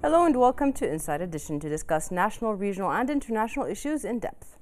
Hello and welcome to Inside Edition to discuss national, regional and international issues in depth.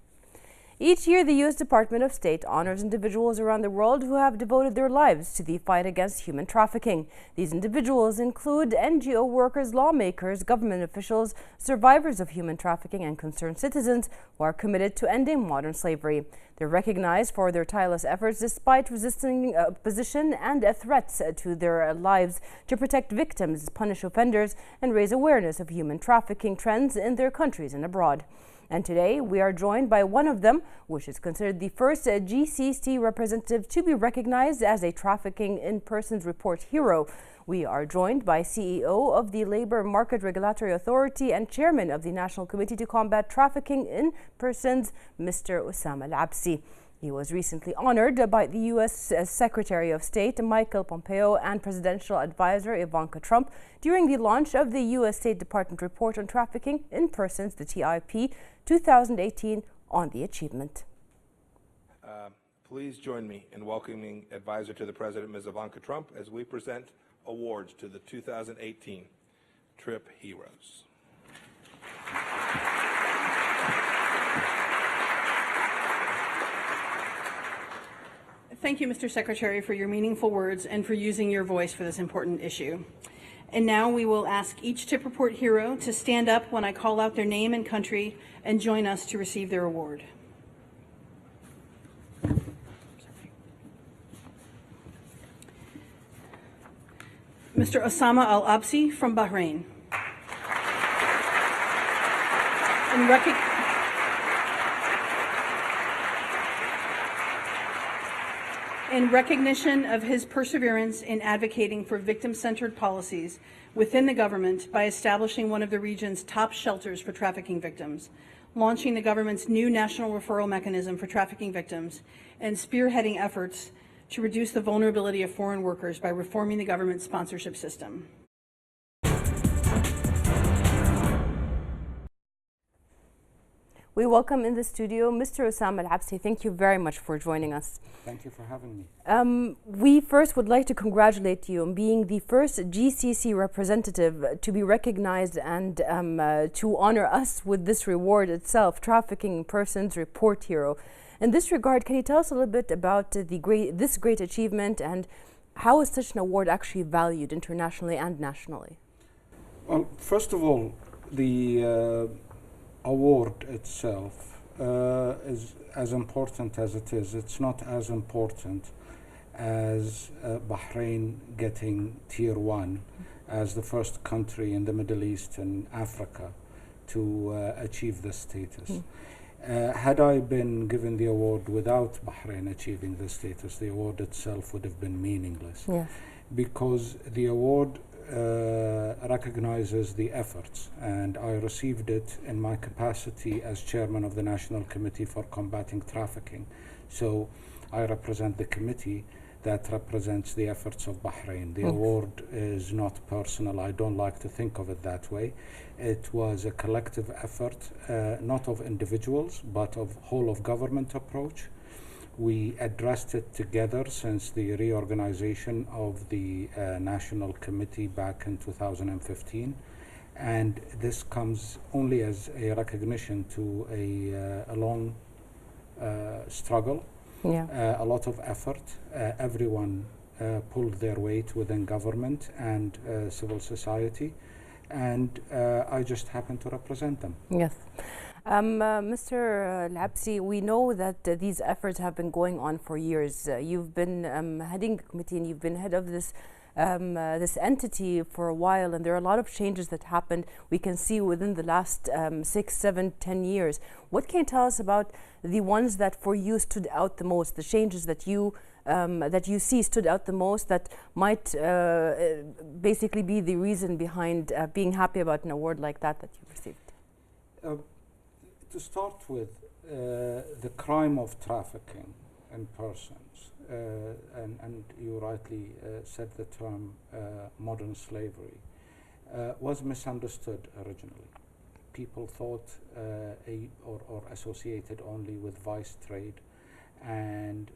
Each year, the U.S. Department of State honors individuals around the world who have devoted their lives to the fight against human trafficking. These individuals include NGO workers, lawmakers, government officials, survivors of human trafficking, and concerned citizens who are committed to ending modern slavery. They're recognized for their tireless efforts despite resisting opposition and threats to their lives to protect victims, punish offenders, and raise awareness of human trafficking trends in their countries and abroad. And today we are joined by one of them, which is considered the first GCC representative to be recognized as a Trafficking in Persons Report hero. We are joined by CEO of the Labor Market Regulatory Authority and Chairman of the National Committee to Combat Trafficking in Persons, Mr. Usama Apsley. He was recently honored by the U.S. Secretary of State Michael Pompeo and Presidential Advisor Ivanka Trump during the launch of the U.S. State Department Report on Trafficking in Persons, the TIP 2018, on the achievement. Please join me in welcoming Advisor to the President, Ms. Ivanka Trump, as we present awards to the 2018 TRIP Heroes. Thank you, Mr. Secretary, for your meaningful words and for using your voice for this important issue. And now we will ask each TIP Report hero to stand up when I call out their name and country and join us to receive their award. Mr. Usama Apsley from Bahrain. In recognition of his perseverance in advocating for victim-centered policies within the government by establishing one of the region's top shelters for trafficking victims, launching the government's new national referral mechanism for trafficking victims, and spearheading efforts to reduce the vulnerability of foreign workers by reforming the government sponsorship system. We welcome in the studio Mr. Usama Apsley. Thank you very much for joining us. Thank you for having me. We first would like to congratulate you on being the first GCC representative to be recognized and to honor us with this reward itself, Trafficking in Persons Report Hero. In this regard, can you tell us a little bit about this great achievement and how is such an award actually valued internationally and nationally? Well, first of all, the award itself is as important as it is. It's not as important as Bahrain getting Tier 1 as the first country in the Middle East and Africa to achieve this status. Had I been given the award without Bahrain achieving this status, the award itself would have been meaningless. Yes. Because the award recognizes the efforts, and I received it in my capacity as chairman of the National Committee for Combating Trafficking. So I represent the committee that represents the efforts of Bahrain. The award is not personal. I don't like to think of it that way. It was a collective effort, not of individuals, but of whole of government approach. We addressed it together since the reorganization of the National Committee back in 2015. And this comes only as a recognition to a long struggle, a lot of effort. Everyone pulled their weight within government and civil society. And I just happen to represent them. Yes. Mr. Apsley, we know that these efforts have been going on for years. You've been heading the committee and you've been head of this entity for a while, and there are a lot of changes that happened. We can see within the last 6, 7, 10 years. What can you tell us about the ones that for you stood out the most, the changes that you see stood out the most that might basically be the reason behind being happy about an award like that you've received? To start with, the crime of trafficking in persons, and you rightly said the term modern slavery, was misunderstood originally. People thought or associated only with vice trade, and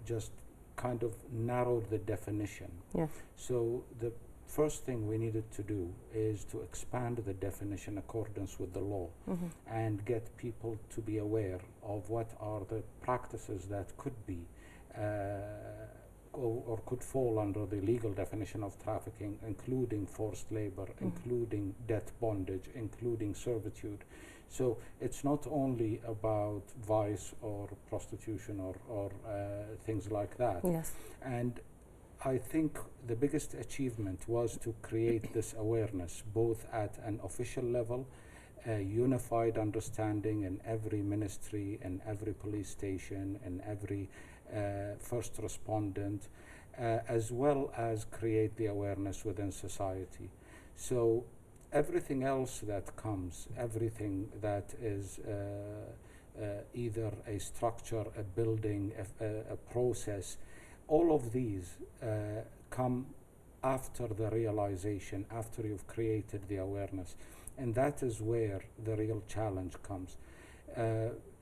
just kind of narrowed the definition. Yes. So the first thing we needed to do is to expand the definition in accordance with the law and get people to be aware of what are the practices that could be or could fall under the legal definition of trafficking, including forced labor, including debt bondage, including servitude. So it's not only about vice or prostitution or things like that. Yes. And I think the biggest achievement was to create this awareness, both at an official level, a unified understanding in every ministry, in every police station, in every first respondent, as well as create the awareness within society. So everything else that comes, everything that is either a structure, a building, a process, all of these come after the realization, after you've created the awareness. And that is where the real challenge comes.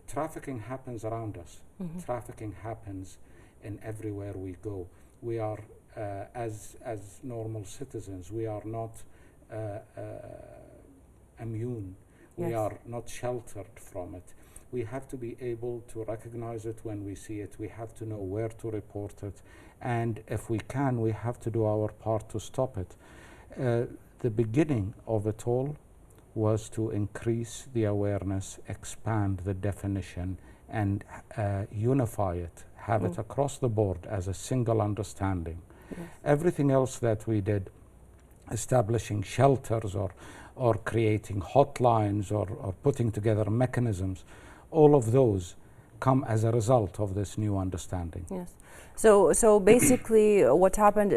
Trafficking happens around us. Trafficking happens in everywhere we go. We are, as normal citizens, we are not immune. We are not sheltered from it. We have to be able to recognize it when we see it. We have to know where to report it. And if we can, we have to do our part to stop it. The beginning of it all was to increase the awareness, expand the definition, and unify it, have it across the board as a single understanding. Yes. Everything else that we did, establishing shelters or creating hotlines or putting together mechanisms, all of those come as a result of this new understanding. Yes. So basically, what happened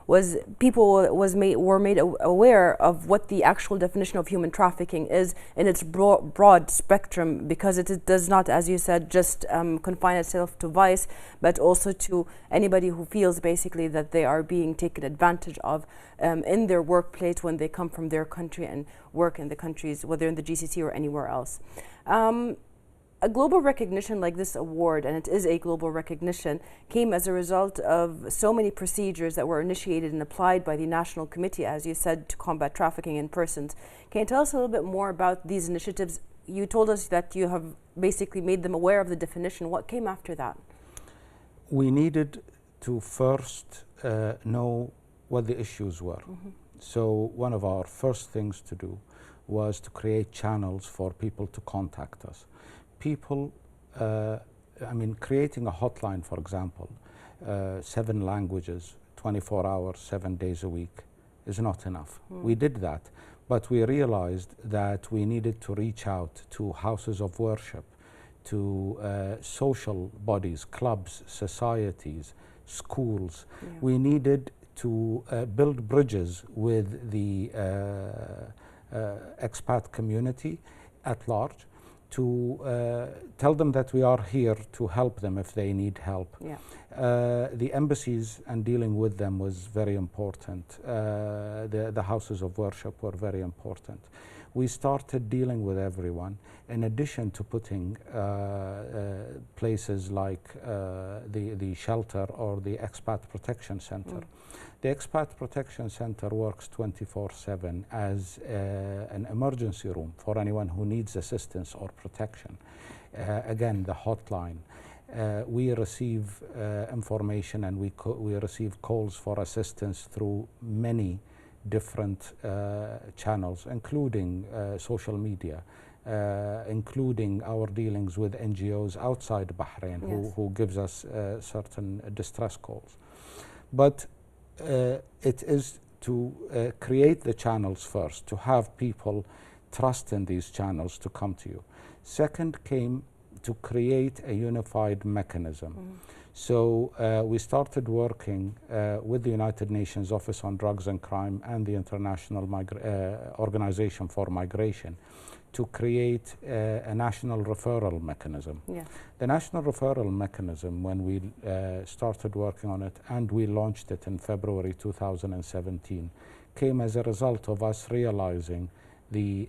was people were made aware of what the actual definition of human trafficking is in its broad spectrum, because it does not, as you said, just confine itself to vice, but also to anybody who feels basically that they are being taken advantage of in their workplace when they come from their country and work in the countries, whether in the GCC or anywhere else. A global recognition like this award, and it is a global recognition, came as a result of so many procedures that were initiated and applied by the National Committee, as you said, to combat trafficking in persons. Can you tell us a little bit more about these initiatives? You told us that you have basically made them aware of the definition. What came after that? We needed to first know what the issues were. So one of our first things to do was to create channels for people to contact us. People, creating a hotline, for example, 7 languages, 24 hours, 7 days a week is not enough. We did that, but we realized that we needed to reach out to houses of worship, to social bodies, clubs, societies, schools. We needed to build bridges with the expat community at large, to tell them that we are here to help them if they need help. The embassies and dealing with them was very important. The houses of worship were very important. We started dealing with everyone, in addition to putting places like the shelter or the Expat Protection Center. The Expat Protection Center works 24/7 as an emergency room for anyone who needs assistance or protection. Again, the hotline. We receive information and we receive calls for assistance through many different channels, including social media, including our dealings with NGOs outside Bahrain, who gives us certain distress calls. But it is to create the channels first, to have people trust in these channels to come to you. Second came to create a unified mechanism. So we started working with the United Nations Office on Drugs and Crime and the International Organization for Migration to create a national referral mechanism. The national referral mechanism, when we started working on it and we launched it in February 2017, came as a result of us realizing the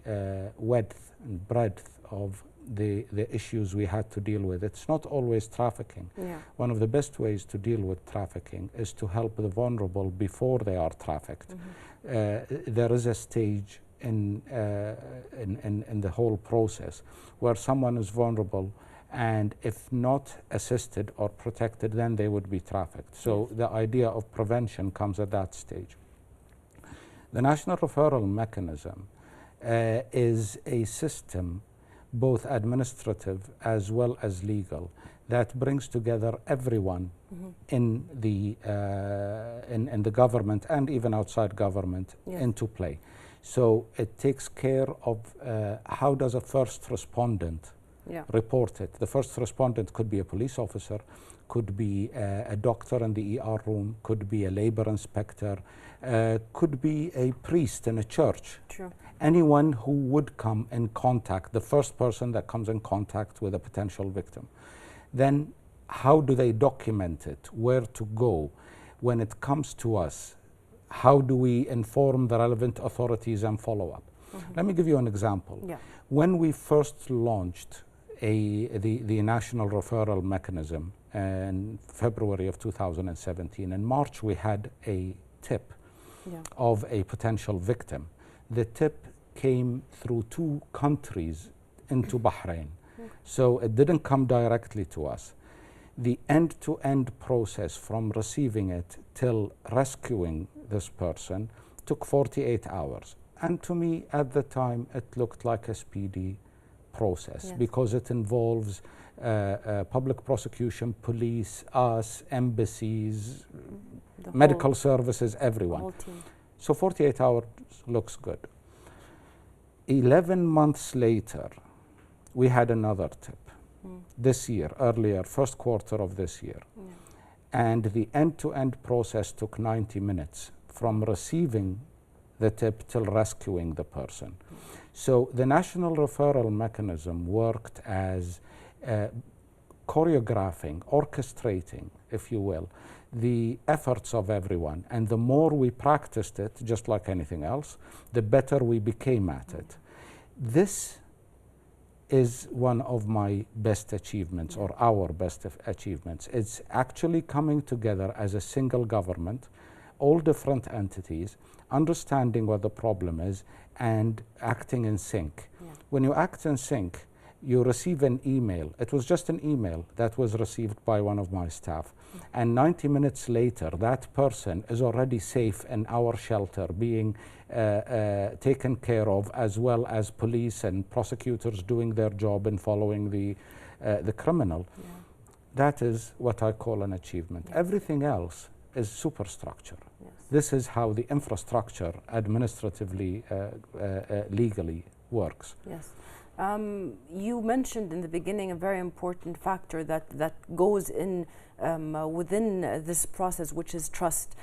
width and breadth of the issues we had to deal with. It's not always trafficking. Yeah. One of the best ways to deal with trafficking is to help the vulnerable before they are trafficked. There is a stage in the whole process where someone is vulnerable, and if not assisted or protected, then they would be trafficked. So the idea of prevention comes at that stage. The National Referral Mechanism is a system, both administrative as well as legal, that brings together everyone in the government and even outside government into play. So it takes care of how does a first respondent report it. The first respondent could be a police officer, could be a doctor in the ER room, could be a labor inspector, could be a priest in a church. True. Anyone who would come in contact, the first person that comes in contact with a potential victim. Then how do they document it? Where to go? When it comes to us, how do we inform the relevant authorities and follow up? Let me give you an example. When we first launched the National Referral Mechanism in February of 2017, in March we had a tip of a potential victim. The tip came through 2 countries into Bahrain. So it didn't come directly to us. The end-to-end process from receiving it till rescuing this person took 48 hours. And to me, at the time, it looked like a speedy process because it involves public prosecution, police, us, embassies, medical services, everyone. So 48 hours looks good. 11 months later, we had another tip. This year, earlier, first quarter of this year. And the end-to-end process took 90 minutes from receiving the tip till rescuing the person. So the National Referral Mechanism worked as choreographing, orchestrating, if you will, the efforts of everyone. And the more we practiced it, just like anything else, the better we became at it. This is one of my best achievements, or our best achievements. It's actually coming together as a single government, all different entities, understanding what the problem is and acting in sync. When you act in sync, you receive an email. It was just an email that was received by one of my staff. And 90 minutes later, that person is already safe in our shelter, being taken care of, as well as police and prosecutors doing their job in following the criminal. That is what I call an achievement. Everything else is superstructure. This is how the infrastructure administratively, legally works. You mentioned in the beginning a very important factor that goes in within this process, which is trust.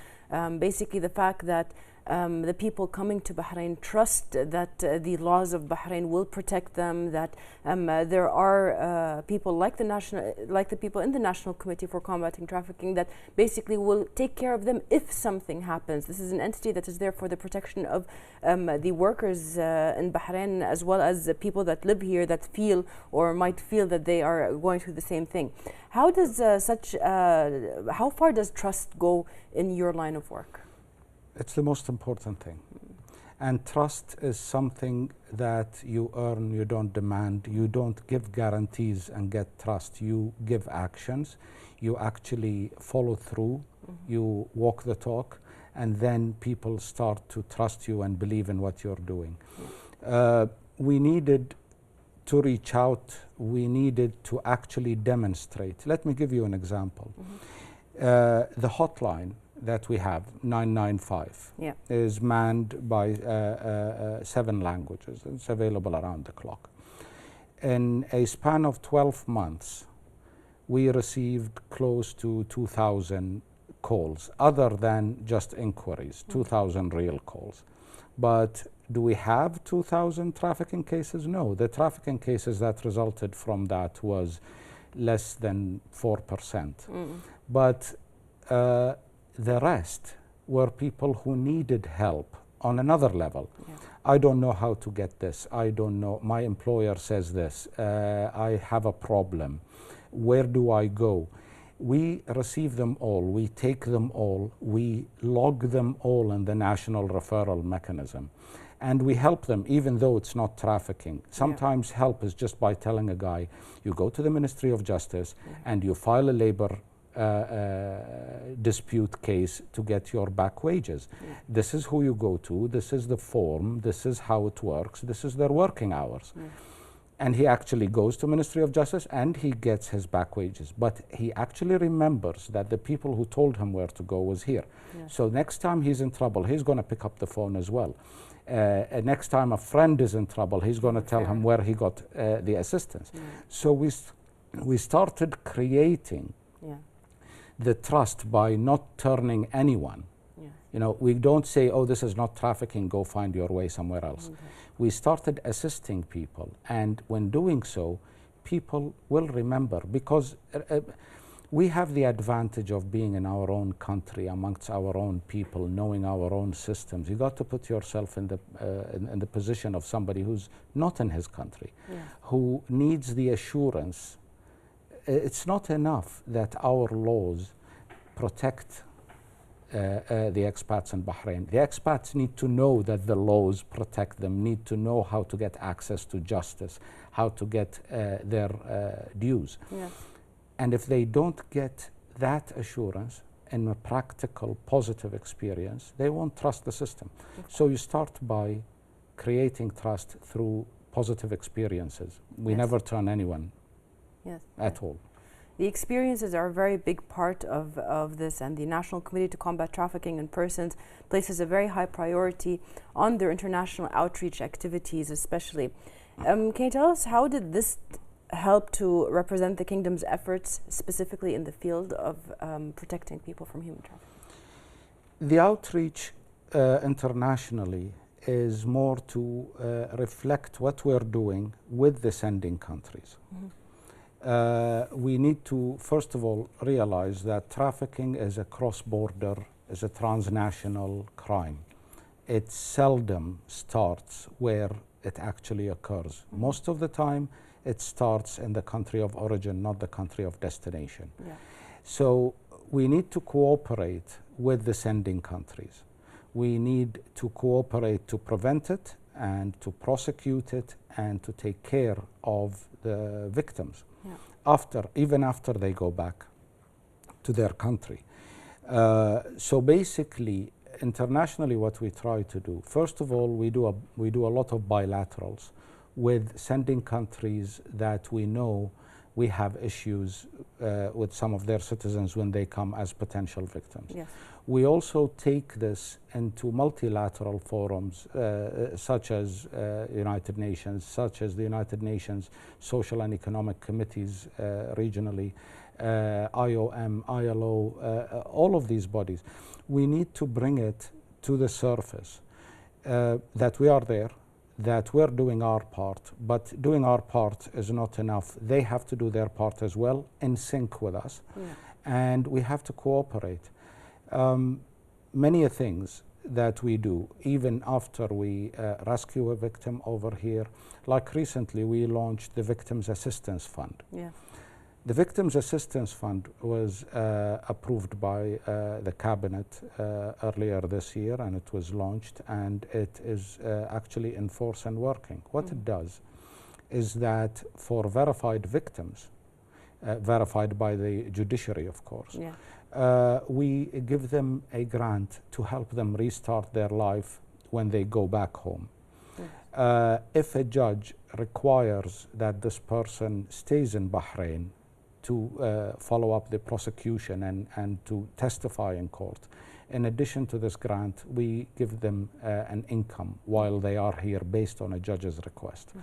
Basically the fact that the people coming to Bahrain trust that the laws of Bahrain will protect them, that there are people like the people in the National Committee for Combating Trafficking that basically will take care of them if something happens. This is an entity that is there for the protection of the workers in Bahrain, as well as the people that live here that feel or might feel that they are going through the same thing. How does how far does trust go in your line of work? It's the most important thing. And trust is something that you earn, you don't demand. You don't give guarantees and get trust. You give actions. You actually follow through. You walk the talk. And then people start to trust you and believe in what you're doing. We needed to reach out. We needed to actually demonstrate. Let me give you an example. The hotline that we have, 995, is manned by 7 languages. It's available around the clock. In a span of 12 months, we received close to 2,000 calls, other than just inquiries, 2,000 real calls. But do we have 2,000 trafficking cases? No. The trafficking cases that resulted from that was less than 4%. But the rest were people who needed help on another level. Yeah. I don't know how to get this. I don't know. My employer says this. I have a problem. Where do I go? We receive them all. We take them all. We log them all in the national referral mechanism. And we help them, even though it's not trafficking. Sometimes help is just by telling a guy, you go to the Ministry of Justice and you file a labor dispute case to get your back wages. This is who you go to, this is the form, this is how it works, this is their working hours. And he actually goes to Ministry of Justice and he gets his back wages. But he actually remembers that the people who told him where to go was here. So next time he's in trouble, he's going to pick up the phone as well. Next time a friend is in trouble, he's going to tell him where he got the assistance. So we started creating the trust by not turning anyone. You know, we don't say, oh, this is not trafficking, go find your way somewhere else. We started assisting people, and when doing so, people will remember, because we have the advantage of being in our own country, amongst our own people, knowing our own systems. You got to put yourself in the position of somebody who's not in his country, who needs the assurance. It's not enough that our laws protect the expats in Bahrain. The expats need to know that the laws protect them, need to know how to get access to justice, how to get their dues. And if they don't get that assurance in a practical, positive experience, they won't trust the system. So you start by creating trust through positive experiences. We never turn anyone at all. The experiences are a very big part of this, and the National Committee to Combat Trafficking in Persons places a very high priority on their international outreach activities especially. Can you tell us, how did this help to represent the Kingdom's efforts specifically in the field of protecting people from human trafficking? The outreach internationally is more to reflect what we're doing with the sending countries. We need to, first of all, realize that trafficking is a cross-border, is a transnational crime. It seldom starts where it actually occurs. Most of the time, it starts in the country of origin, not the country of destination. So we need to cooperate with the sending countries. We need to cooperate to prevent it and to prosecute it and to take care of the victims. Even after they go back to their country. So basically, internationally, what we try to do, first of all, we do a lot of bilaterals with sending countries that we know we have issues with some of their citizens when they come as potential victims. We also take this into multilateral forums such as United Nations, such as the United Nations Social and Economic Committees regionally, IOM, ILO, all of these bodies. We need to bring it to the surface that we are there, that we're doing our part, but doing our part is not enough. They have to do their part as well, in sync with us, and we have to cooperate. Many things that we do, even after we rescue a victim over here, like recently we launched the Victims Assistance Fund. The Victims Assistance Fund was approved by the Cabinet earlier this year, and it was launched, and it is actually in force and working. What it does is that for verified victims, verified by the judiciary, of course, we give them a grant to help them restart their life when they go back home. If a judge requires that this person stays in Bahrain to follow up the prosecution and to testify in court, in addition to this grant, we give them an income while they are here based on a judge's request.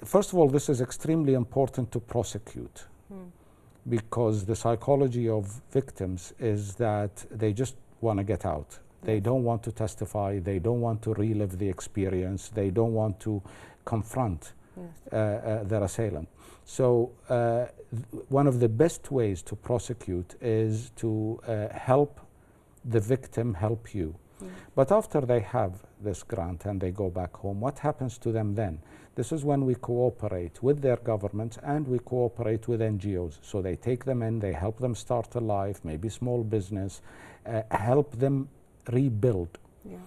First of all, this is extremely important to prosecute, because the psychology of victims is that they just want to get out. They don't want to testify, they don't want to relive the experience, they don't want to confront their assailant. So one of the best ways to prosecute is to help the victim help you. But after they have this grant and they go back home, what happens to them then? This is when we cooperate with their governments and we cooperate with NGOs. So they take them in, they help them start a life, maybe small business, help them rebuild. Yeah.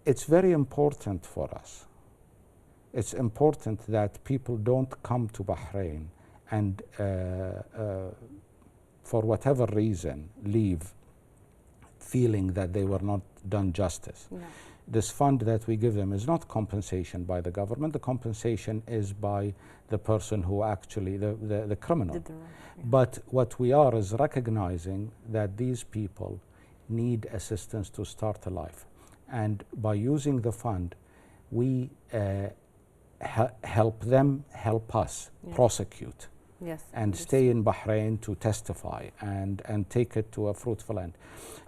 It's very important for us. It's important that people don't come to Bahrain and for whatever reason leave feeling that they were not done justice. No. This fund that we give them is not compensation by the government. The compensation is by the person who actually, the criminal. Yeah. But what we are is recognizing that these people need assistance to start a life. And by using the fund, we help them help us prosecute. Yes, and stay in Bahrain to testify and take it to a fruitful end.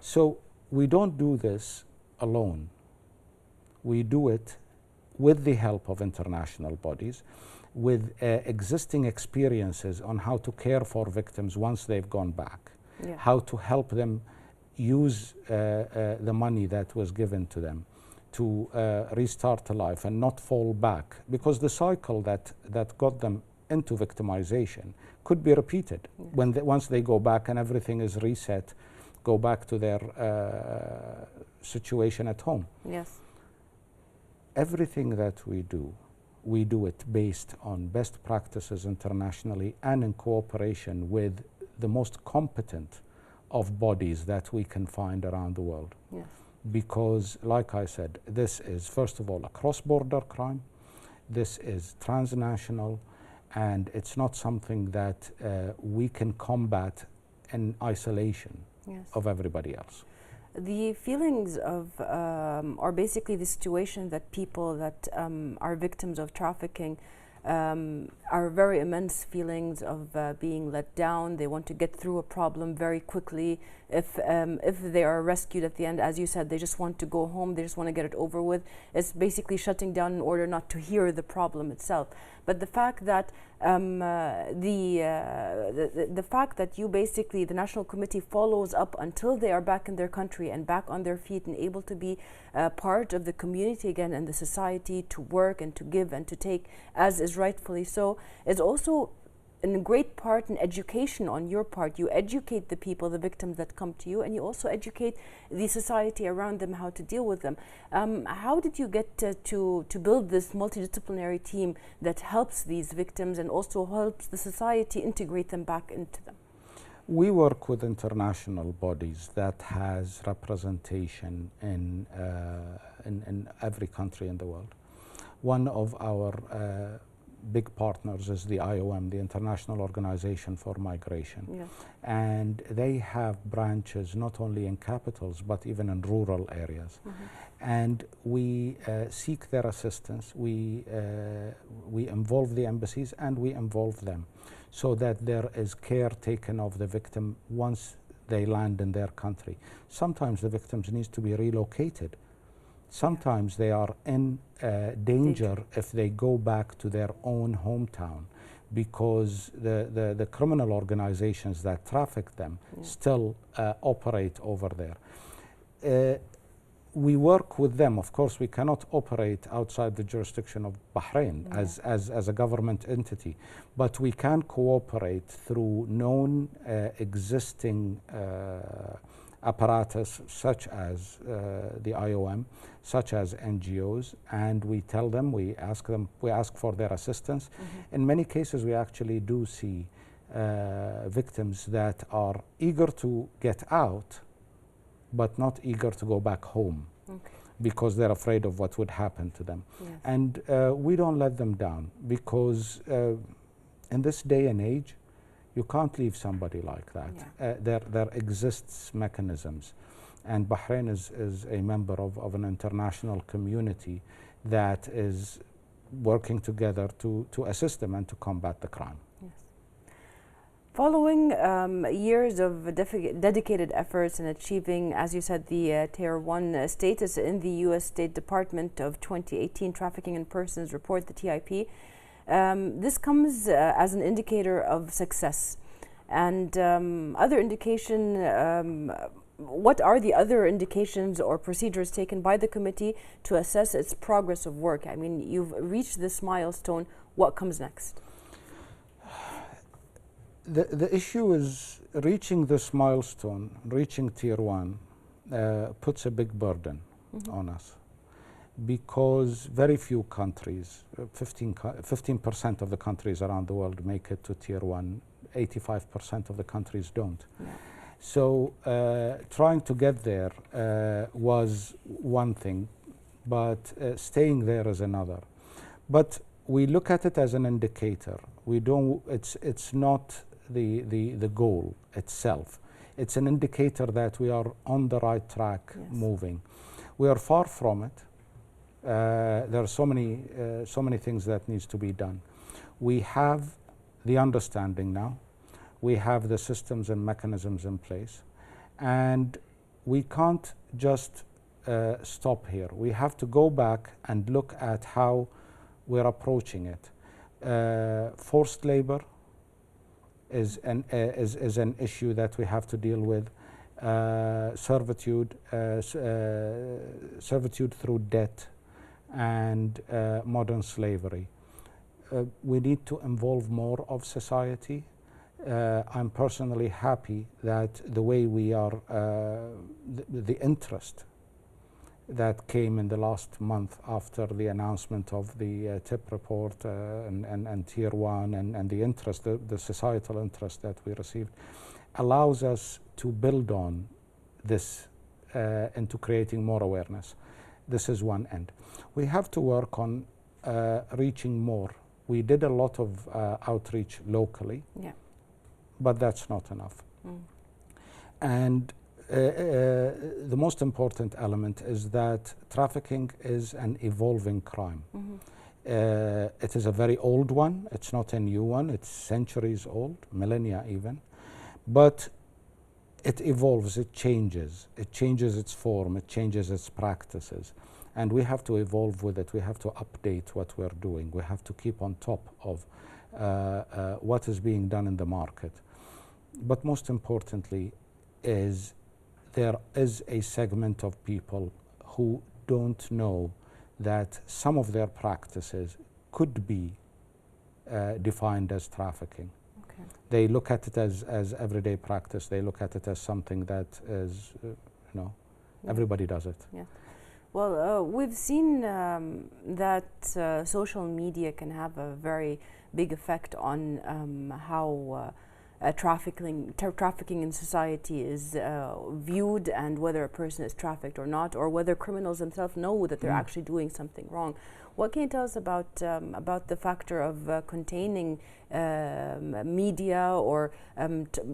So we don't do this alone. We do it with the help of international bodies, with existing experiences on how to care for victims once they've gone back, how to help them use the money that was given to them to restart a life and not fall back, because the cycle that got them into victimization could be repeated when once they go back and everything is reset, go back to their situation at home. Yes. Everything that we do it based on best practices internationally and in cooperation with the most competent of bodies that we can find around the world. Yes. Because, like I said, this is first of all a cross-border crime, this is transnational, and it's not something that we can combat in isolation of everybody else. The feelings of, or basically the situation that people that are victims of trafficking are very immense feelings of being let down. They want to get through a problem very quickly. If they are rescued at the end, as you said, they just want to go home. They just want to get it over with. It's basically shutting down in order not to hear the problem itself. But the fact that the fact that you basically, the National Committee follows up until they are back in their country and back on their feet and able to be part of the community again and the society, to work and to give and to take as is rightfully so, is also in great part an education on your part. You educate the people, the victims that come to you, and you also educate the society around them how to deal with them. How did you get to build this multidisciplinary team that helps these victims and also helps the society integrate them back into them? We work with international bodies that has representation in every country in the world. One of our big partners is the IOM, the International Organization for Migration. Yes. And they have branches not only in capitals but even in rural areas. Mm-hmm. And we seek their assistance. We involve the embassies and we involve them so that there is care taken of the victim once they land in their country. Sometimes the victims need to be relocated. Sometimes they are in danger if they go back to their own hometown because the criminal organizations that traffic them still operate over there. We work with them. Of course, we cannot operate outside the jurisdiction of Bahrain as a government entity, but we can cooperate through known existing apparatus such as the IOM, such as NGOs, and we tell them, we ask for their assistance. Mm-hmm. In many cases, we actually do see victims that are eager to get out, but not eager to go back home because they're afraid of what would happen to them. Yes. And we don't let them down because in this day and age, you can't leave somebody like that. Yeah. There exists mechanisms, and Bahrain is a member of an international community that is working together to assist them and to combat the crime. Yes. Following years of dedicated efforts in achieving, as you said, the Tier 1 status in the U.S. State Department of 2018 Trafficking in Persons Report, the TIP, this comes as an indicator of success. And other indication what are the other indications or procedures taken by the committee to assess its progress of work? I mean, you've reached this milestone. What comes next? The issue is reaching this milestone, reaching tier 1, puts a big burden on us, because very few countries, 15% of the countries around the world make it to tier 1, 85% of the countries don't. Yeah. So trying to get there was one thing, but staying there is another. But we look at it as an indicator. We don't. It's not the goal itself. It's an indicator that we are on the right track, yes, moving. We are far from it. There are so many things that needs to be done. We have the understanding now. We have the systems and mechanisms in place, and we can't just stop here. We have to go back and look at how we're approaching it. Forced labor is an issue that we have to deal with. Servitude through debt, and modern slavery. We need to involve more of society. I'm personally happy that the way we are, the interest that came in the last month after the announcement of the TIP report and Tier 1 and the interest, the societal interest that we received, allows us to build on this into creating more awareness. This is one end. We have to work on reaching more. We did a lot of outreach locally, yeah, but that's not enough. And the most important element is that trafficking is an evolving crime. It is a very old one. It's not a new one. It's centuries old, millennia even. But it evolves, it changes its form, it changes its practices. And we have to evolve with it. We have to update what we're doing. We have to keep on top of what is being done in the market. But most importantly is there is a segment of people who don't know that some of their practices could be defined as trafficking. okay. They look at it as everyday practice. They look at it as something that is, Yeah. everybody does it. Yeah. Well, we've seen that social media can have a very big effect on how trafficking in society is viewed, and whether a person is trafficked or not, or whether criminals themselves know that they're actually doing something wrong. What can you tell us about the factor of containing media, or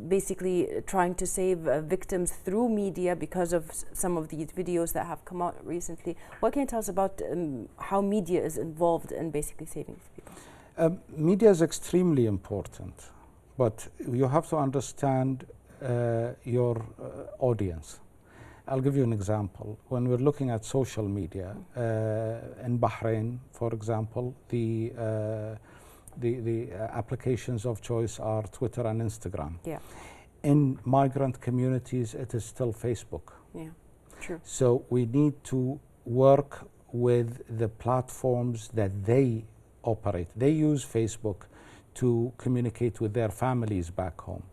basically trying to save victims through media because of some of these videos that have come out recently? What can you tell us about how media is involved in basically saving these people? Media is extremely important, but you have to understand your audience. I'll give you an example. When we're looking at social media, in Bahrain, for example, the applications of choice are Twitter and Instagram. Yeah. In migrant communities, it is still Facebook. Yeah, true. So we need to work with the platforms that they operate. They use Facebook to communicate with their families back home.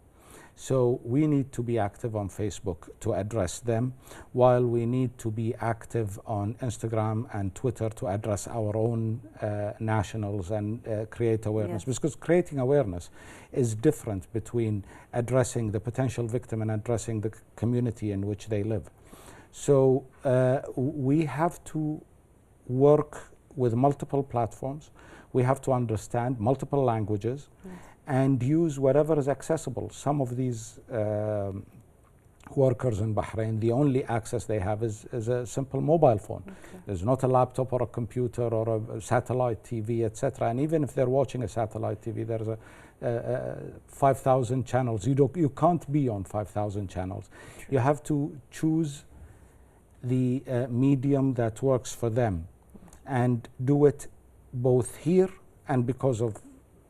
So we need to be active on Facebook to address them, while we need to be active on Instagram and Twitter to address our own nationals and create awareness. Yes. Because creating awareness is different between addressing the potential victim and addressing the community in which they live. So we have to work with multiple platforms. We have to understand multiple languages. Yes. And use whatever is accessible. Some of these workers in Bahrain, the only access they have is a simple mobile phone. Okay. There's not a laptop or a computer or a satellite TV, etc. And even if they're watching a satellite TV, there's a 5,000 channels. You can't be on 5,000 channels. True. You have to choose the medium that works for them, and do it both here, and because of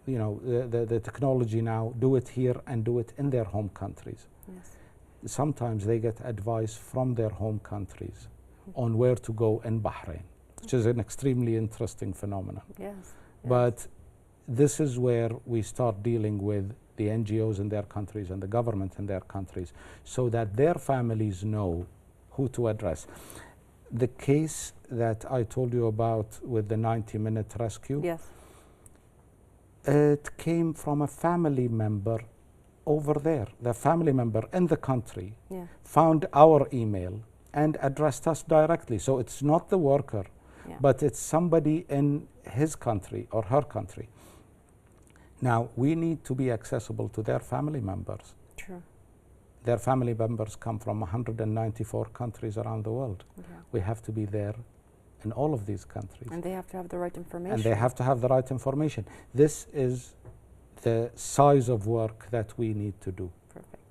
the technology now, do it here and do it in their home countries. Yes. sometimes they get advice from their home countries on where to go in Bahrain, which is an extremely interesting phenomenon. Yes. But this is where we start dealing with the NGOs in their countries and the government in their countries so that their families know who to address. The case that I told you about with the 90-minute rescue, Yes. it came from a family member over there. The family member in the country found our email and addressed us directly. So it's not the worker, but it's somebody in his country or her country. Now, we need to be accessible to their family members. True. Their family members come from 194 countries around the world. We have to be there in all of these countries. And they have to have the right information. And they have to have the right information. This is the size of work that we need to do. Perfect.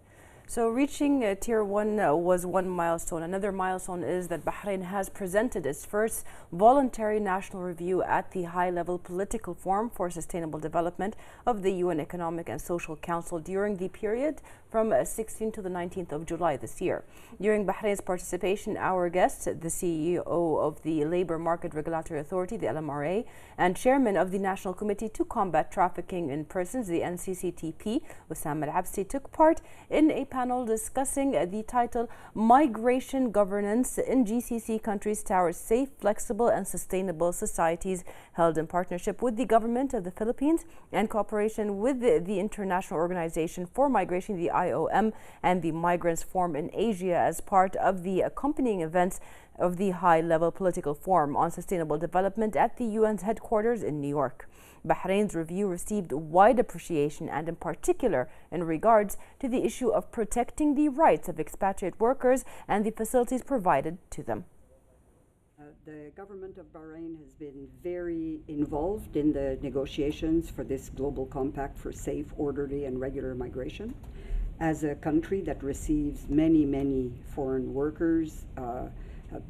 So reaching Tier 1 was one milestone. Another milestone is that Bahrain has presented its first voluntary national review at the high-level political forum for sustainable development of the UN Economic and Social Council during the period from 16th to the 19th of July this year. During Bahrain's participation, our guest, the CEO of the Labor Market Regulatory Authority, the LMRA, and Chairman of the National Committee to Combat Trafficking in Persons, the NCCTP, Usama Apsley, took part in a panel discussing the title Migration Governance in GCC Countries Towards Safe, Flexible and Sustainable Societies, held in partnership with the government of the Philippines and cooperation with the International Organization for Migration, the IOM, and the Migrants Forum in Asia as part of the accompanying events of the high-level political forum on sustainable development at the UN's headquarters in New York. Bahrain's review received wide appreciation, and in particular in regards to the issue of protecting the rights of expatriate workers and the facilities provided to them. The government of Bahrain has been very involved in the negotiations for this global compact for safe, orderly, and regular migration. As a country that receives many foreign workers,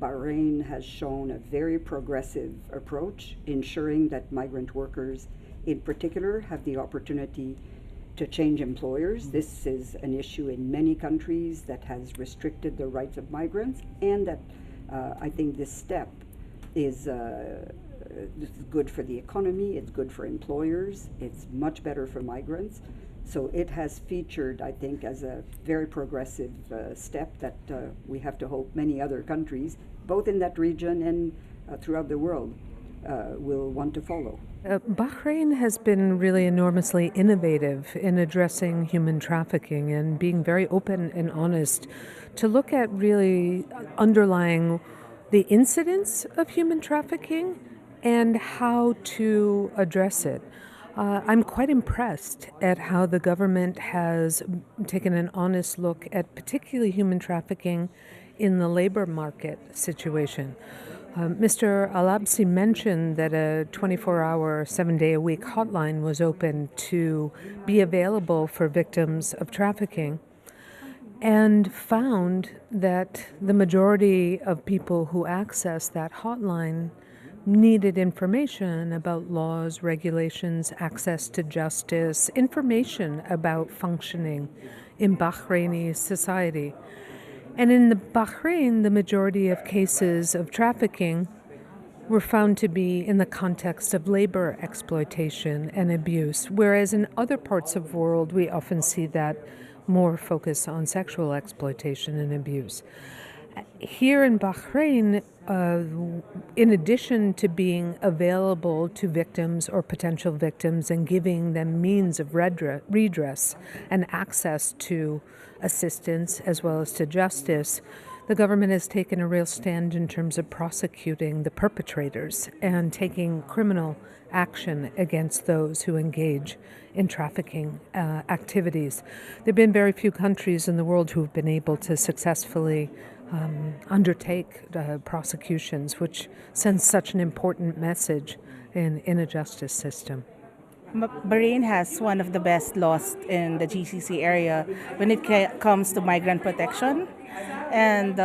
Bahrain has shown a very progressive approach, ensuring that migrant workers in particular have the opportunity to change employers. This is an issue in many countries that has restricted the rights of migrants, and that I think this step is good for the economy, it's good for employers, it's much better for migrants. So it has featured, I think, as a very progressive step that we have to hope many other countries, both in that region and throughout the world, will want to follow. Bahrain has been really enormously innovative in addressing human trafficking and being very open and honest to look at really underlying the incidence of human trafficking and how to address it. I'm quite impressed at how the government has taken an honest look at particularly human trafficking in the labor market situation. Mr. Al-Absi mentioned that a 24-hour, 7-day-a-week hotline was open to be available for victims of trafficking, and found that the majority of people who access that hotline needed information about laws, regulations, access to justice, information about functioning in Bahraini society. And in the Bahrain, the majority of cases of trafficking were found to be in the context of labor exploitation and abuse, whereas in other parts of the world, we often see that more focus on sexual exploitation and abuse. Here in Bahrain, in addition to being available to victims or potential victims and giving them means of redress and access to assistance as well as to justice, the government has taken a real stand in terms of prosecuting the perpetrators and taking criminal action against those who engage in trafficking activities. There have been very few countries in the world who have been able to successfully undertake prosecutions, which sends such an important message in a justice system. Bahrain has one of the best laws in the GCC area when it comes to migrant protection. And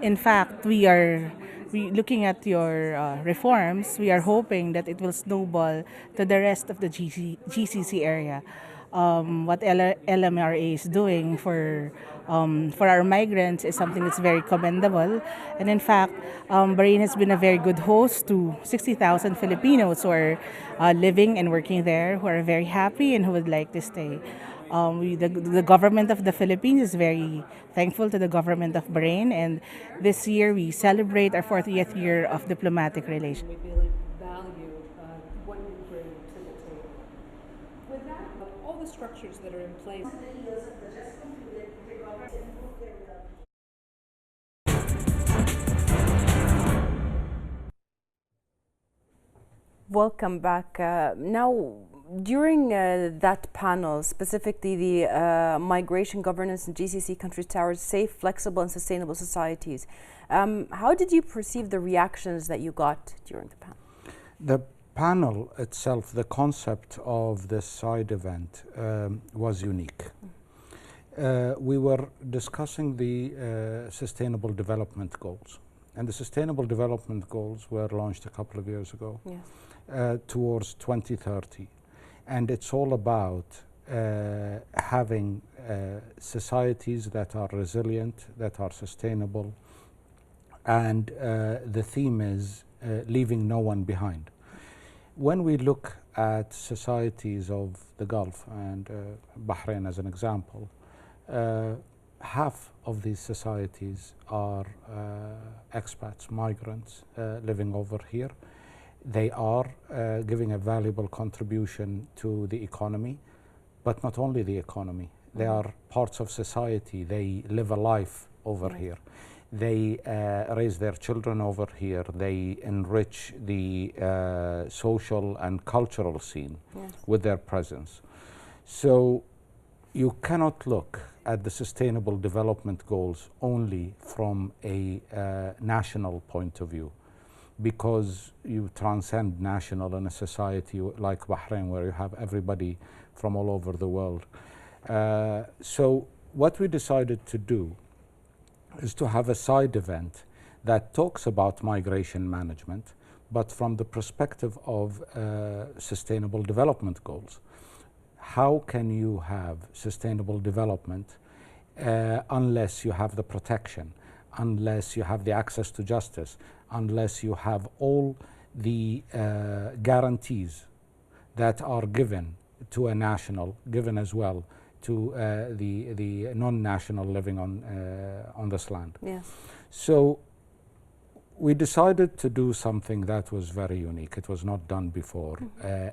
in fact, looking at your reforms, we are hoping that it will snowball to the rest of the GCC area. what LMRA is doing for our migrants is something that's very commendable. And in fact, Bahrain has been a very good host to 60,000 Filipinos who are living and working there, who are very happy and who would like to stay. The government of the Philippines is very thankful to the government of Bahrain, and this year we celebrate our 40th year of diplomatic relations. We really value what you bring to the table. With that, all the structures that are in place. Welcome back. Now, during that panel, specifically the Migration Governance in GCC Countries Towards Safe, Flexible and Sustainable Societies, how did you perceive the reactions that you got during the panel? The panel itself, the concept of this side event was unique. We were discussing the Sustainable Development Goals. And the Sustainable Development Goals were launched a couple of years ago. Yes. Towards 2030, and it's all about having societies that are resilient, that are sustainable, and the theme is leaving no one behind. When we look at societies of the Gulf and Bahrain as an example, half of these societies are expats, migrants living over here. They are giving a valuable contribution to the economy, but not only the economy. They are parts of society. They live a life over here. They raise their children over here. They enrich the social and cultural scene with their presence. So you cannot look at the Sustainable Development Goals only from a national point of view, because you transcend national in a society like Bahrain, where you have everybody from all over the world. So what we decided to do is to have a side event that talks about migration management, but from the perspective of Sustainable Development Goals. How can you have sustainable development unless you have the protection, unless you have the access to justice, unless you have all the guarantees that are given to a national, given as well to the non-national living on this land. Yes. So we decided to do something that was very unique. It was not done before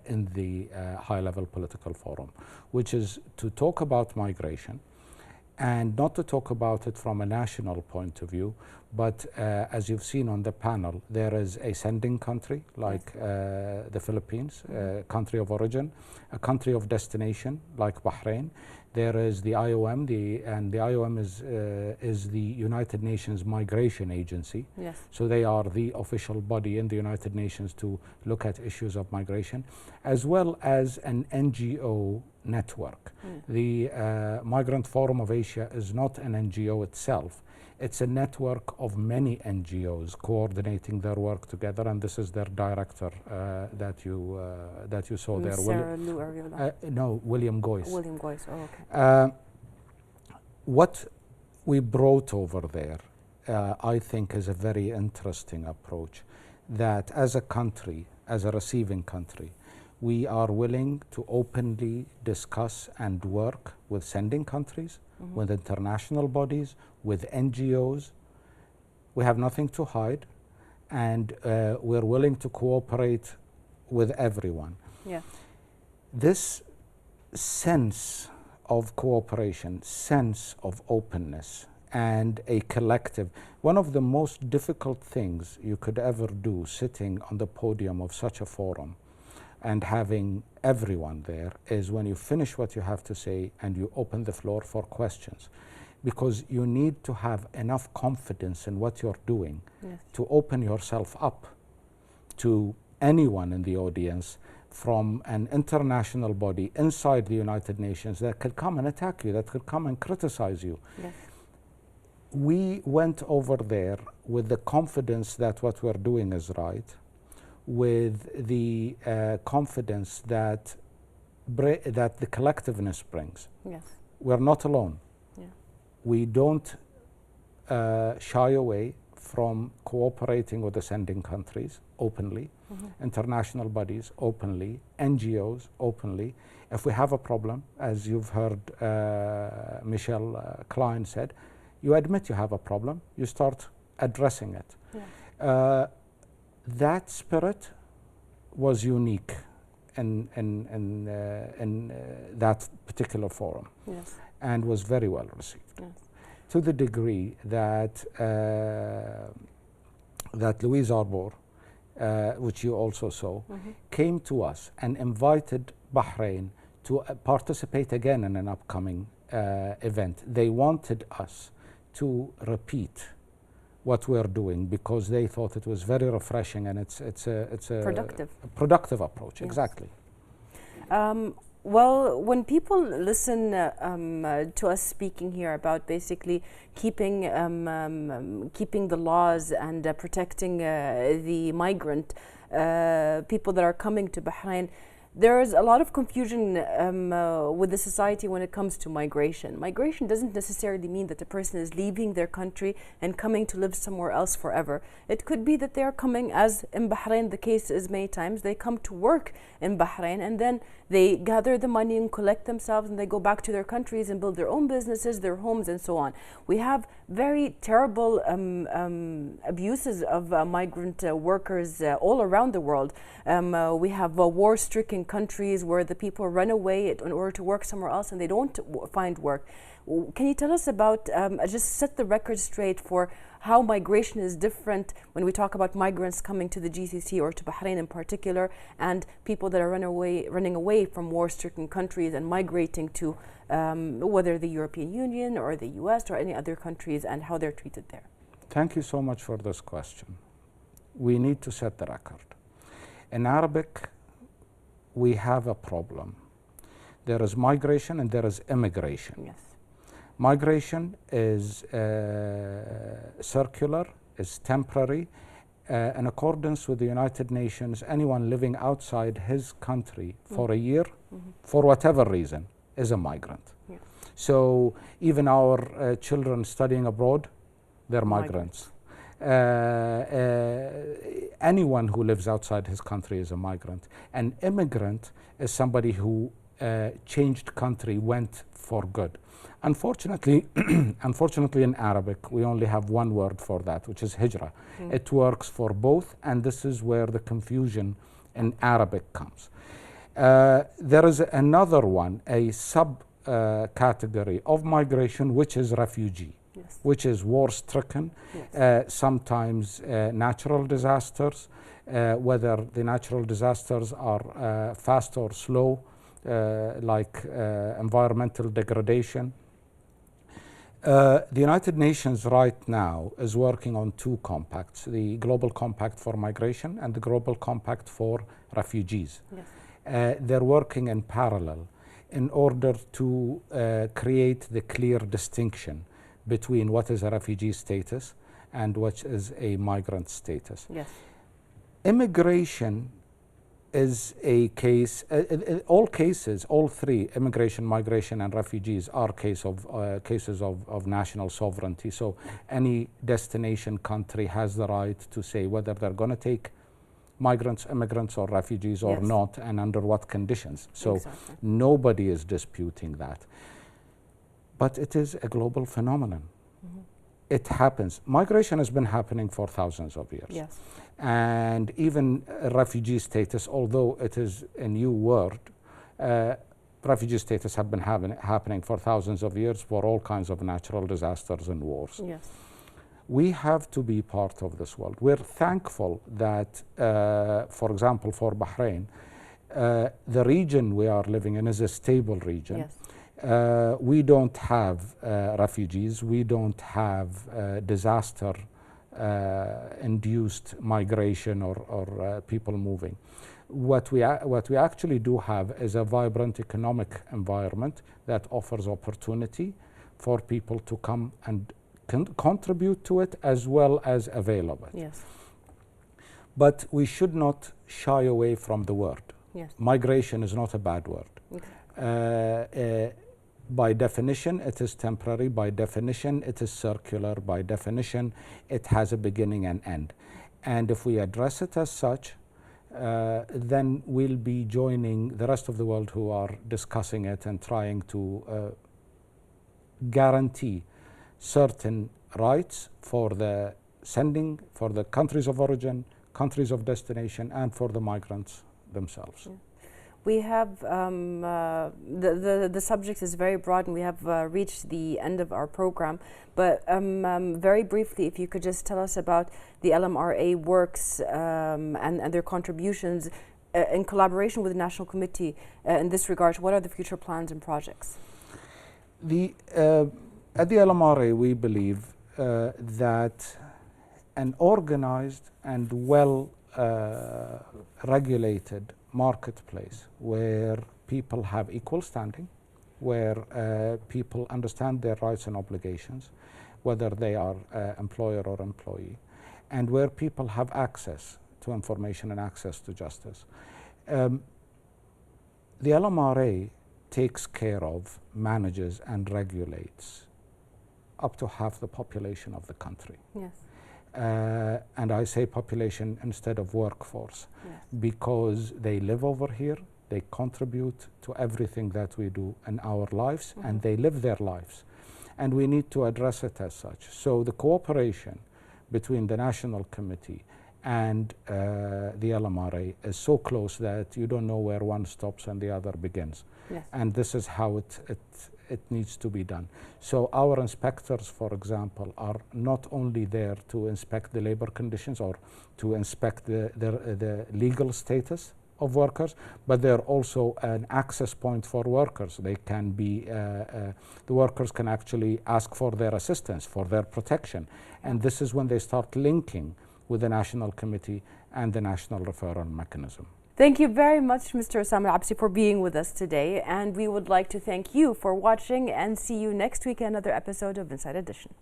in the high-level political forum, which is to talk about migration, and not to talk about it from a national point of view, but as you've seen on the panel, there is a sending country like the Philippines, country of origin, a country of destination like Bahrain. There is the IOM, and the IOM is the United Nations Migration Agency. Yes. So they are the official body in the United Nations to look at issues of migration, as well as an NGO network. The Migrant Forum of Asia is not an NGO itself. It's a network of many NGOs coordinating their work together, and this is their director that you saw there. Sarah Lou Ariola. No, William Goyce. William Goyce, oh, okay. What we brought over there, I think, is a very interesting approach, that as a country, as a receiving country, we are willing to openly discuss and work with sending countries, with international bodies, with NGOs. We have nothing to hide, and we're willing to cooperate with everyone. Yeah. This sense of cooperation, sense of openness, and a collective, one of the most difficult things you could ever do sitting on the podium of such a forum and having everyone there is when you finish what you have to say and you open the floor for questions, because you need to have enough confidence in what you're doing to open yourself up to anyone in the audience, from an international body inside the United Nations that could come and attack you, that could come and criticize you. Yes. We went over there with the confidence that what we're doing is right, with the confidence that that the collectiveness brings. Yes. We're not alone. Yeah. We don't shy away from cooperating with the sending countries openly, international bodies openly, NGOs openly. If we have a problem, as you've heard Michelle Klein said, you admit you have a problem, you start addressing it. Yeah. That spirit was unique in that particular forum, Yes. and was very well received. Yes. To the degree that that Louise Arbour, which you also saw, came to us and invited Bahrain to participate again in an upcoming event. They wanted us to repeat what we're doing because they thought it was very refreshing, and it's a productive approach. Yes. Exactly. Well, when people listen to us speaking here about basically keeping the laws and protecting the migrant people that are coming to Bahrain, there is a lot of confusion with the society when it comes to migration. Migration doesn't necessarily mean that the person is leaving their country and coming to live somewhere else forever. It could be that they are coming, as in Bahrain the case is many times, they come to work in Bahrain and then they gather the money and collect themselves and they go back to their countries and build their own businesses, their homes, and so on. We have very terrible abuses of migrant workers all around the world. We have war-stricken countries where the people run away in order to work somewhere else and they don't find work. Can you tell us about, just set the record straight for how migration is different when we talk about migrants coming to the GCC or to Bahrain in particular, and people that are running away from war-stricken countries and migrating to whether the European Union or the US or any other countries, and how they're treated there? Thank you so much for this question. We need to set the record. In Arabic, we have a problem. There is migration and there is immigration. Yes. Migration is circular, is temporary. In accordance with the United Nations, anyone living outside his country for a year, for whatever reason, is a migrant. Yeah. So even our children studying abroad, they're migrants. Anyone who lives outside his country is a migrant. An immigrant is somebody who changed country, went for good. Unfortunately, in Arabic, we only have one word for that, which is hijrah. It works for both, and this is where the confusion in Arabic comes. There is another one, a sub-category of migration, which is refugee. Yes. Which is war-stricken, yes. Sometimes natural disasters, whether the natural disasters are fast or slow, like environmental degradation. The United Nations right now is working on two compacts, the Global Compact for Migration and the Global Compact for Refugees. Yes. They're working in parallel in order to create the clear distinction between what is a refugee status and what is a migrant status. Yes. Immigration is a case, all cases, all three, immigration, migration, and refugees, are cases of national sovereignty. So any destination country has the right to say whether they're going to take migrants, immigrants, or refugees or not, and under what conditions. So nobody is disputing that. But it is a global phenomenon. It happens. Migration has been happening for thousands of years. Yes. And even refugee status, although it is a new word, refugee status have been happening for thousands of years for all kinds of natural disasters and wars. Yes. We have to be part of this world. We're thankful that, for example, for Bahrain, the region we are living in is a stable region. Yes. We don't have refugees, we don't have disaster induced migration or people moving. What we actually do have is a vibrant economic environment that offers opportunity for people to come and contribute to it as well as avail of it. Yes. But we should not shy away from the word. Yes. Migration is not a bad word. Okay. By definition, it is temporary. By definition, it is circular. By definition, it has a beginning and end. And if we address it as such, then we'll be joining the rest of the world who are discussing it and trying to guarantee certain rights for the for the countries of origin, countries of destination, and for the migrants themselves. Yeah. We have, the subject is very broad, and we have reached the end of our program, but very briefly, if you could just tell us about the LMRA works and their contributions in collaboration with the National Committee in this regard. What are the future plans and projects? At the LMRA, we believe that an organized and well regulated marketplace where people have equal standing, where people understand their rights and obligations, whether they are employer or employee, and where people have access to information and access to justice. The LMRA takes care of, manages, and regulates up to half the population of the country. Yes. And I say population instead of workforce, yes, because they live over here, they contribute to everything that we do in our lives, and they live their lives. And we need to address it as such. So the cooperation between the National Committee and the LMRA is so close that you don't know where one stops and the other begins. Yes. And this is how it needs to be done. So our inspectors, for example, are not only there to inspect the labor conditions or to inspect the legal status of workers, but they're also an access point for workers. They can be, the workers can actually ask for their assistance, for their protection. And this is when they start linking with the National Committee and the National Referral Mechanism. Thank you very much, Mr. Usama Apsley, for being with us today. And we would like to thank you for watching and see you next week in another episode of Inside Edition.